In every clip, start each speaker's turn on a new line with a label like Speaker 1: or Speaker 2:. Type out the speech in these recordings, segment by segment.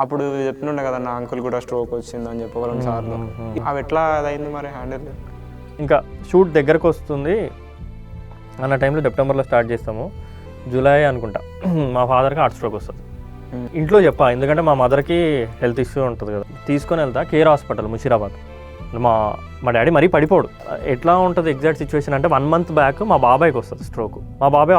Speaker 1: అప్పుడు చెప్పినుండే కదా నా అంకుల్ కూడా స్ట్రోక్ వచ్చింది అని చెప్పగలను సార్లు. అవి ఎట్లా అదైంది మరి హ్యాండిల్?
Speaker 2: ఇంకా షూట్ దగ్గరకు వస్తుంది అన్న టైంలో సెప్టెంబర్లో స్టార్ట్ చేస్తాము, జూలై అనుకుంటా మా ఫాదర్కి హార్ట్ స్ట్రోక్ వస్తుంది. ఇంట్లో చెప్పా, ఎందుకంటే మా మదర్కి హెల్త్ ఇష్యూ ఉంటుంది కదా. తీసుకొని వెళ్తా కేర్ హాస్పిటల్ ముషీరాబాద్. మా డాడీ మరీ పడిపోడు. ఎట్లా ఉంటుంది ఎగ్జాక్ట్ సిచ్యువేషన్ అంటే 1 month బ్యాక్ మా బాబాయ్కి వస్తుంది స్ట్రోక్. మా బాబాయ్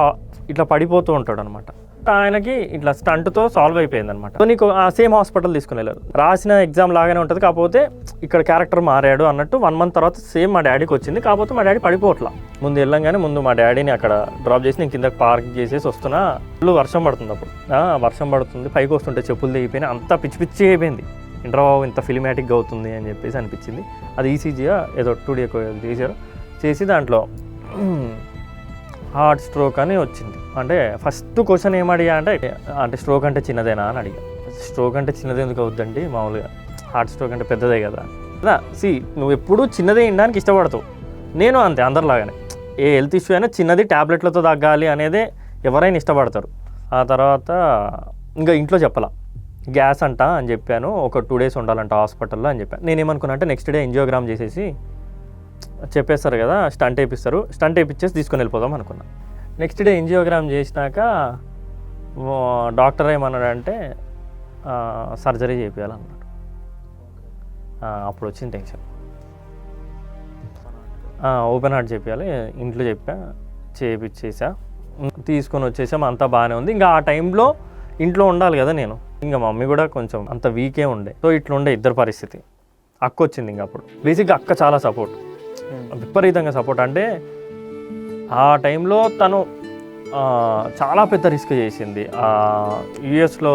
Speaker 2: ఇట్లా పడిపోతూ ఉంటాడు అనమాట. ఆయనకి ఇట్లా స్టంట్తో సాల్వ్ అయిపోయింది అనమాట. సో నీకు ఆ సేమ్ హాస్పిటల్ తీసుకుని వెళ్ళారు. రాసిన ఎగ్జామ్ లాగానే ఉంటుంది, కాకపోతే ఇక్కడ క్యారెక్టర్ మారాడు అన్నట్టు 1 month తర్వాత సేమ్ మా డాడీకి వచ్చింది. కాకపోతే మా డాడీ పడిపోవట్లా. ముందు వెళ్ళంగానే ముందు మా డాడీని అక్కడ డ్రాప్ చేసి నేను కిందకి పార్క్ చేసేసి వస్తున్నా. ఫుల్ వర్షం పడుతుంది అప్పుడు. వర్షం పడుతుంది, పైకి వస్తుంటే చెప్పులు దిగిపోయినాయి, అంతా పిచ్చి పిచ్చి అయిపోయింది. ఇంటర్వ్యూ ఇంత ఫిలిమాటిక్గా అవుతుంది అని చెప్పేసి అనిపించింది. అది ఈసీజీగా ఏదో 2D తీసారు. చేసి దాంట్లో హార్ట్ స్ట్రోక్ అని వచ్చింది. అంటే ఫస్ట్ క్వశ్చన్ ఏమడిగా అంటే స్ట్రోక్ అంటే చిన్నదేనా అని అడిగా. స్ట్రోక్ అంటే చిన్నది ఎందుకు అవుద్దండి, మామూలుగా హార్ట్ స్ట్రోక్ అంటే పెద్దదే కదా. నువ్వు ఎప్పుడూ చిన్నదే వినడానికి ఇష్టపడతావు, నేను అంతే అందరిలాగానే. ఏ హెల్త్ ఇష్యూ అయినా చిన్నది ట్యాబ్లెట్లతో తగ్గాలి అనేదే ఎవరైనా ఇష్టపడతారు. ఆ తర్వాత ఇంకా ఇంట్లో చెప్పాల, గ్యాస్ అంట అని చెప్పాను, ఒక 2 days ఉండాలంట హాస్పిటల్లో అని చెప్పాను. నేనేమనుకున్నా అంటే నెక్స్ట్ డే ఎంజియోగ్రామ్ చేసేసి చెప్పేస్తారు కదా, స్టంట్ వేయిస్తారు, స్టంట్ వేయించేసి తీసుకొని వెళ్ళిపోదాం అనుకున్నా. నెక్స్ట్ డే ఎంజియోగ్రామ్ చేసినాక డాక్టర్ ఏమన్నాడంటే సర్జరీ చేయించాలన్నాడు. అప్పుడు వచ్చింది టెన్షన్. ఓపెన్ హార్ట్ చేయించాలి, ఇంట్లో చెప్పా, చేయించేసా, తీసుకొని వచ్చేసాం, అంతా బాగానే ఉంది. ఇంకా ఆ టైంలో ఇంట్లో ఉండాలి కదా నేను, ఇంకా మమ్మీ కూడా కొంచెం అంత వీకే ఉండే. సో ఇట్లా ఉండే ఇద్దరు పరిస్థితి. అక్క వచ్చింది ఇంకా అప్పుడు. బేసిక్గా అక్క చాలా సపోర్ట్, విపరీతంగా సపోర్ట్. అంటే ఆ టైంలో తను చాలా పెద్ద రిస్క్ చేసింది. యూఎస్లో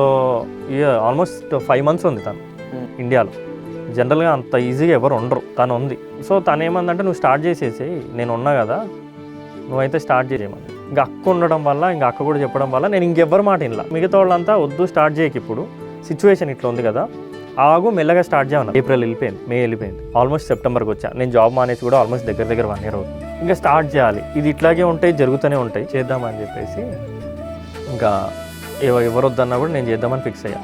Speaker 2: ఆల్మోస్ట్ 5 months ఉంది తను ఇండియాలో. జనరల్గా అంత ఈజీగా ఎవరు ఉండరు, తను ఉంది. సో తను ఏమందంటే నువ్వు స్టార్ట్ చేసేసి, నేను ఉన్నా కదా నువ్వైతే స్టార్ట్ చేయమని. ఇంకా అక్క ఉండడం వల్ల, ఇంకా అక్క కూడా చెప్పడం వల్ల నేను ఇంకెవ్వరి మాట వినలా. మిగతా వాళ్ళంతా వద్దు స్టార్ట్ చేయకు, ఇప్పుడు సిచ్యువేషన్ ఇట్లా ఉంది కదా, ఆగు మెల్లగా స్టార్ట్ చేయమన్నా. ఏప్రిల్ వెళ్ళిపోయింది, మే వెళ్ళిపోయింది, ఆల్మోస్ట్ సెప్టెంబర్కి వచ్చా. నేను జాబ్ మానేసి కూడా ఆల్మోస్ట్ దగ్గర 1 year అవుతుంది. ఇంకా స్టార్ట్ చేయాలి, ఇది ఇట్లాగే ఉంటాయి, జరుగుతూనే ఉంటాయి, చేద్దామని చెప్పేసి ఇంకా ఎవరు వద్దన్నా కూడా నేను చేద్దామని ఫిక్స్ అయ్యా.